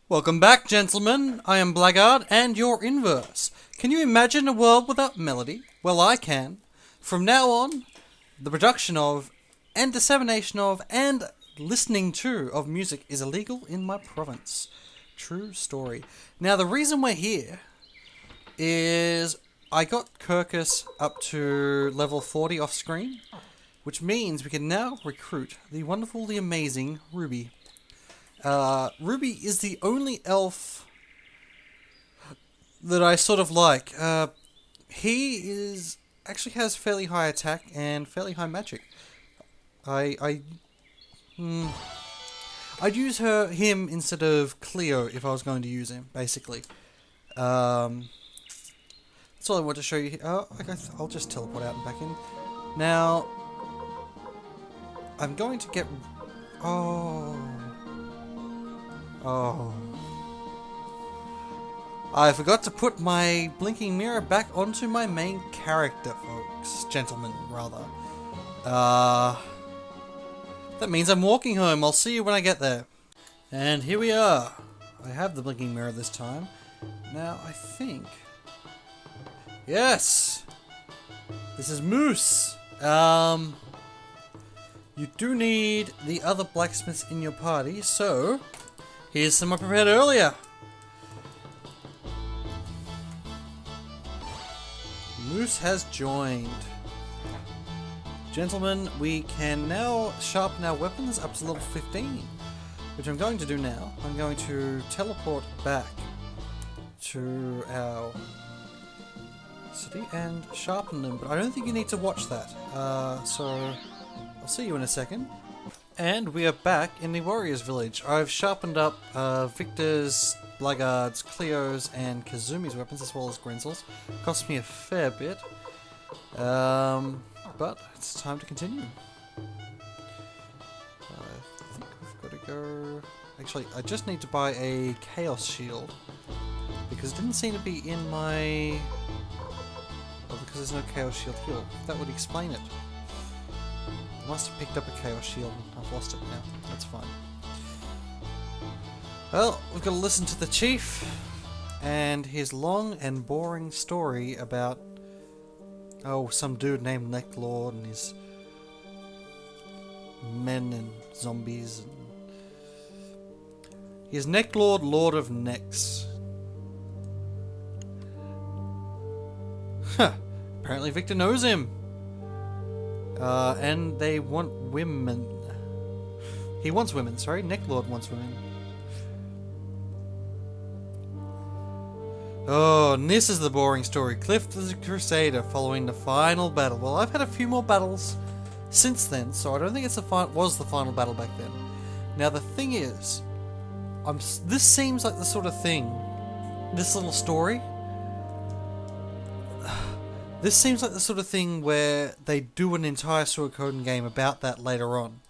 Welcome back, gentlemen. I am Blackguard, and your inverse. Can you imagine a world without melody? Well, I can. From now on, the production of, and dissemination of, and listening to of music is illegal in my province. True story. Now, the reason we're here is I got Kirkus up to level 40 off screen, which means we can now recruit the wonderful, the amazing Ruby. Ruby is the only elf that I sort of like. He actually has fairly high attack and fairly high magic. I'd use him instead of Cleo if I was going to use him, basically. That's all I want to show you. I guess I'll just teleport out and back in. Now, I'm going to get... Oh... I forgot to put my blinking mirror back onto my main character, folks. Gentlemen, rather. That means I'm walking home. I'll see you when I get there. And here we are. I have the blinking mirror this time. Now, I think... Yes! This is Moose. You do need the other blacksmiths in your party, so... Here's some I prepared earlier. Moose has joined. Gentlemen, we can now sharpen our weapons up to level 15. Which I'm going to do now. I'm going to teleport back to our city and sharpen them. But I don't think you need to watch that. So I'll see you in a second. And we are back in the Warriors Village. I've sharpened up Victor's, Blackguard's, Cleo's, and Kazumi's weapons, as well as Grenzel's. Cost me a fair bit. But it's time to continue. I think we've got to go... Actually, I just need to buy a Chaos Shield. Because it didn't seem to be in my... Well, because there's no Chaos Shield heal. That would explain it. I must have picked up a Chaos Shield. I've lost it now. That's fine. Well, we've got to listen to the Chief and his long and boring story about some dude named Necklord and his men and zombies. He is Necklord, Lord of Necks. Huh. Apparently Victor knows him. And they want women. He wants women, sorry. Necklord wants women. Oh, and this is the boring story. Cliff the Crusader following the final battle. Well, I've had a few more battles since then, so I don't think was the final battle back then. Now, the thing is, this seems like the sort of thing, this little story, this seems like the sort of thing where they do an entire Suikoden game about that later on.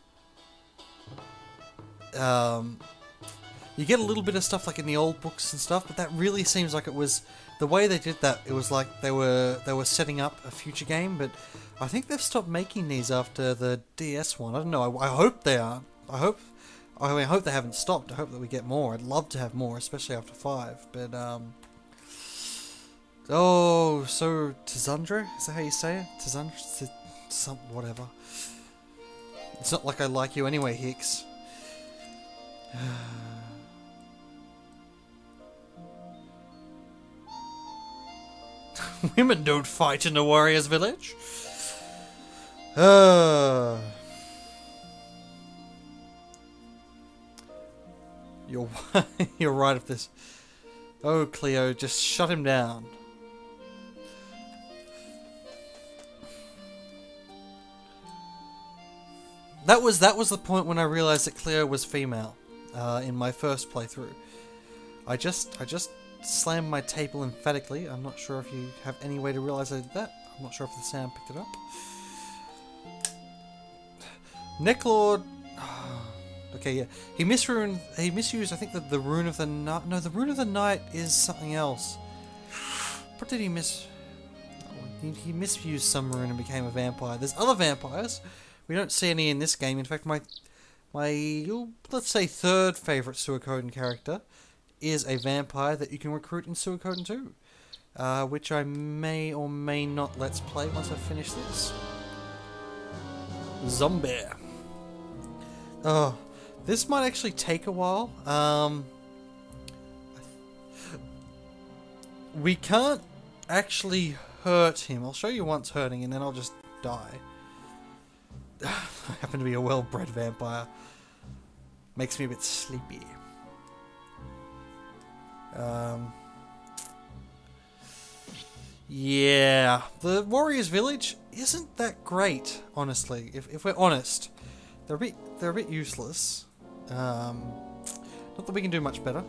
You get a little bit of stuff like in the old books and stuff, but that really seems like it was the way they did that. It was like they were setting up a future game, but I think they've stopped making these after the DS one. I don't know. I hope they are. I hope they haven't stopped. I hope that we get more. I'd love to have more, especially after 5. But oh, so Tzundra? Is that how you say it? Tzundra? Whatever. It's not like I like you anyway, Hicks. Women don't fight in the Warriors Village. You're you're right of this. Oh, Cleo, just shut him down. That was the point when I realized that Cleo was female. In my first playthrough, I just slammed my table emphatically. I'm not sure if you have any way to realize I did that. I'm not sure if the sound picked it up. Necklord. Okay, yeah. He misused, I think, the Rune of the Night. No, the Rune of the Night is something else. What did he miss? He misused some rune and became a vampire. There's other vampires. We don't see any in this game. In fact, my let's say third favourite Suikoden character is a vampire that you can recruit in Suikoden 2. Which I may or may not let's play once I finish this. Zombie. Oh, this might actually take a while. We can't actually hurt him. I'll show you once hurting and then I'll just die. I happen to be a well-bred vampire. Makes me a bit sleepy. Yeah, the Warriors Village isn't that great, honestly. If we're honest, they're a bit useless. Not that we can do much better.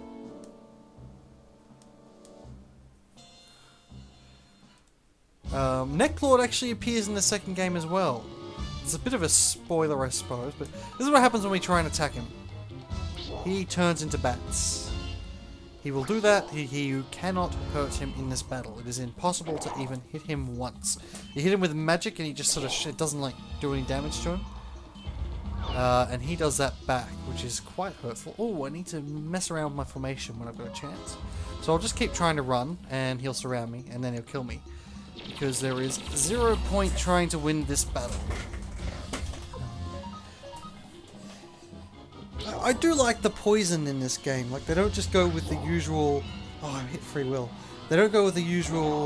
Necklord actually appears in the second game as well. It's a bit of a spoiler, I suppose, but this is what happens when we try and attack him. He turns into bats. He will do that. You cannot hurt him in this battle. It is impossible to even hit him once. You hit him with magic and he just sort of... it doesn't like do any damage to him. And he does that back, which is quite hurtful. Oh, I need to mess around with my formation when I've got a chance. So I'll just keep trying to run and he'll surround me and then he'll kill me. Because there is 0 point trying to win this battle. I do like the poison in this game. Like, they don't just go with the usual... oh, I hit free will. They don't go with the usual,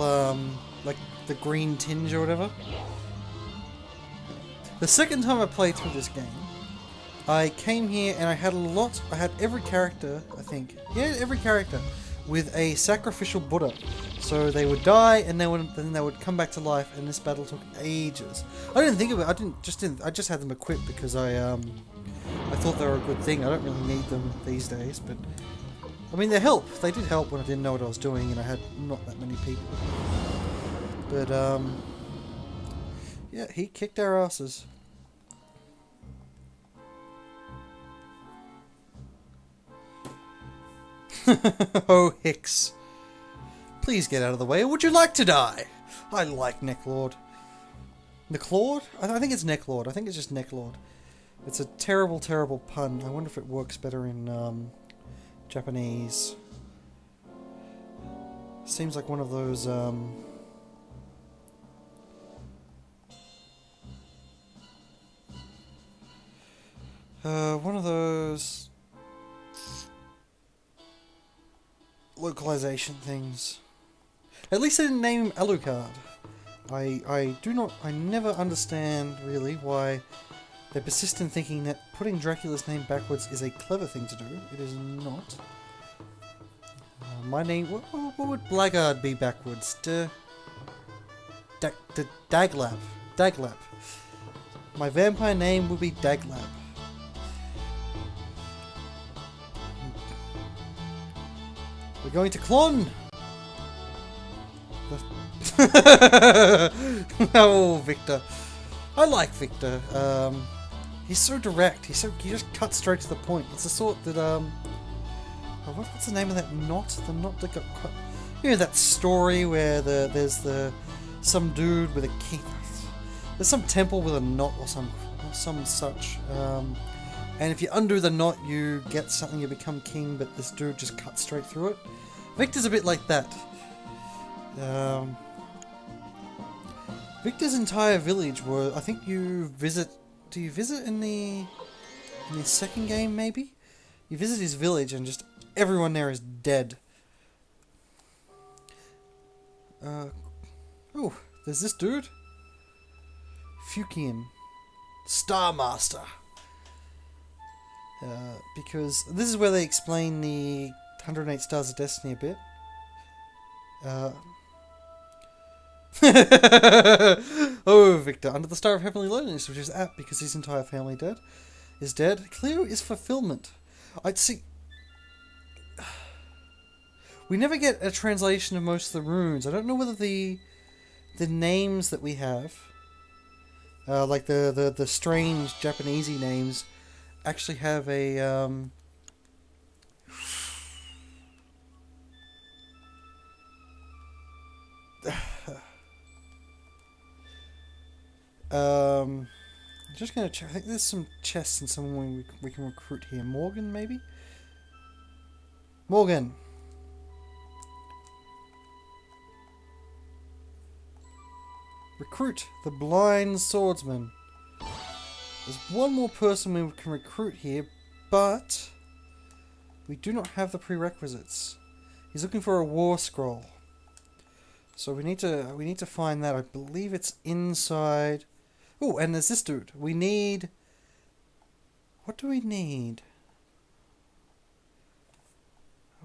like, the green tinge or whatever. The second time I played through this game, I came here and I had every character, I think. Yeah, every character with a sacrificial Buddha. So they would die and then they would come back to life, and this battle took ages. I didn't think of it. I just had them equipped because I thought they were a good thing. I don't really need them these days, but I mean, they help. They did help when I didn't know what I was doing and I had not that many people. But yeah, he kicked our asses. Oh, Hicks. Please get out of the way, or would you like to die? I like Necklord. Necklord? I think it's Necklord. I think it's just Necklord. It's a terrible, terrible pun. I wonder if it works better in Japanese. Seems like one of those... one of those... localization things. At least they didn't name him Alucard. I never understand really why they persist in thinking that putting Dracula's name backwards is a clever thing to do. It is not. My name, what would Blackguard be backwards? Daglap. Daglap. My vampire name would be Daglap. We're going to Klon! Oh, Victor. I like Victor. He's so direct. He just cuts straight to the point. It's the sort that, oh, what's the name of that knot? The knot that got cut. You know that story where there's some dude with a key. There's some temple with a knot or some such. And if you undo the knot, you get something, you become king, but this dude just cuts straight through it. Victor's a bit like that. Victor's entire village were, I think you visit... do you visit in the second game, maybe? You visit his village and just everyone there is dead. Oh, there's this dude. Fukian. Star Master. Because this is where they explain the 108 Stars of Destiny a bit. Oh, Victor, under the Star of Heavenly Loneliness, which is apt because his entire family is dead. Cleo is fulfillment. I'd see. We never get a translation of most of the runes. I don't know whether the names that we have, like the strange Japanesey names, actually have a I'm just gonna check. I think there's some chests and someone we can recruit here. Morgan, maybe? Morgan. Recruit the blind swordsman. There's one more person we can recruit here, but we do not have the prerequisites. He's looking for a war scroll. So we need to find that. I believe it's inside. Oh, and there's this dude. We need. What do we need?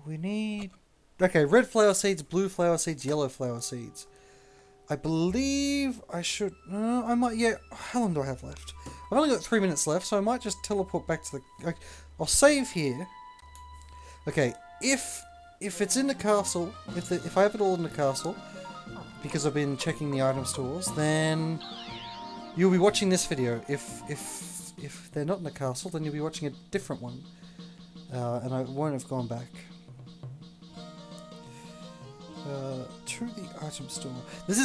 We need. Okay, red flower seeds, blue flower seeds, yellow flower seeds. I believe I should. I might. Yeah. How long do I have left? I've only got 3 minutes left, so I might just teleport back to the. I'll save here. Okay, if it's in the castle, if I have it all in the castle, because I've been checking the item stores, then you'll be watching this video. If they're not in the castle, then you'll be watching a different one, and I won't have gone back. To the item store. This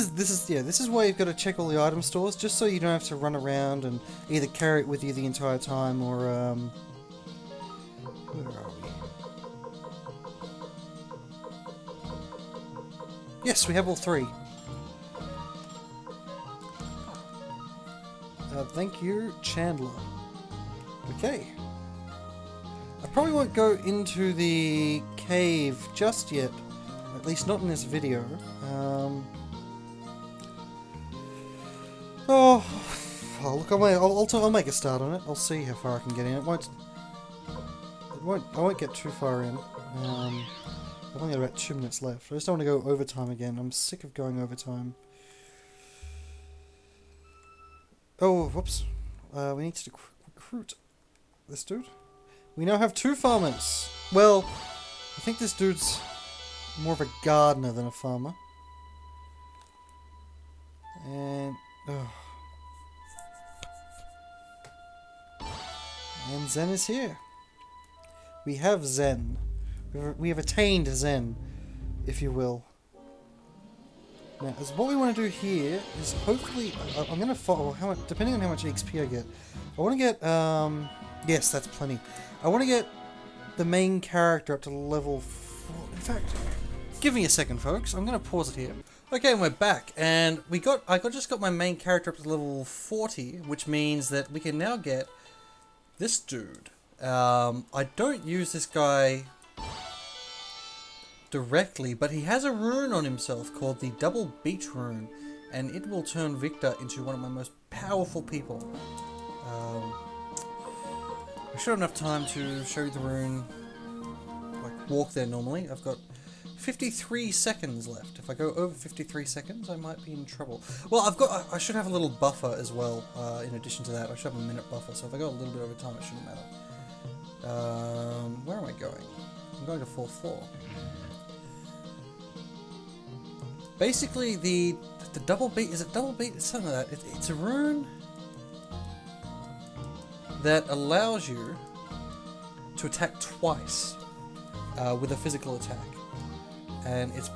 is why you've got to check all the item stores, just so you don't have to run around and either carry it with you the entire time or where are we? Yes, we have all three. Thank you, Chandler. Okay. I probably won't go into the cave just yet. At least not in this video. Oh, look! I'll make a start on it. I'll see how far I can get in. I won't get too far in. I've only got about 2 minutes left. I just don't want to go overtime again. I'm sick of going overtime. Oh, whoops! We need to recruit this dude. We now have 2 farmers. Well, I think this dude's more of a gardener than a farmer. And and Zen is here. We have Zen. We have attained Zen, if you will. Now, as what we want to do here is hopefully I'm going to follow depending on how much XP I get. I want to get yes, that's plenty. I want to get the main character up to level 4. In fact, give me a second, folks. I'm going to pause it here. Okay, and we're back, and I just got my main character up to level 40, which means that we can now get this dude. I don't use this guy directly, but he has a rune on himself called the Double Beat rune, and it will turn Victor into one of my most powerful people. I should have enough time to show you the rune, like walk there normally. I've got 53 seconds left. If I go over 53 seconds, I might be in trouble. Well, I should have a little buffer as well, in addition to that. I should have a minute buffer, so if I go a little bit over time, it shouldn't matter. Where am I going? I'm going to 4th floor. Basically, the double beat, is it double beat? It's something like that. It's a rune that allows you to attack twice with a physical attack. And it's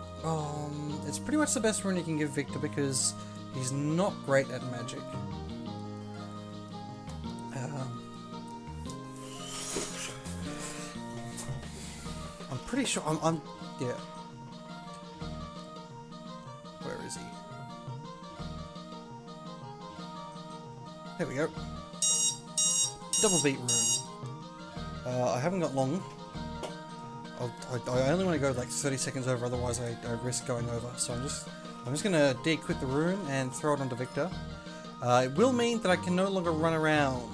pretty much the best rune you can give Victor because he's not great at magic. I'm pretty sure yeah. Where is he? There we go. Double beat rune. I haven't got long. I only want to go like 30 seconds over, otherwise I risk going over. So I'm just gonna de-equip the rune and throw it onto Victor. It will mean that I can no longer run around,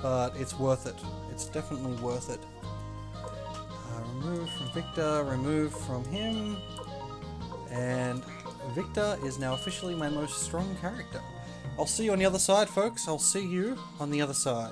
but it's worth it. It's definitely worth it. Remove from Victor, remove from him, and Victor is now officially my most strong character. I'll see you on the other side, folks. I'll see you on the other side.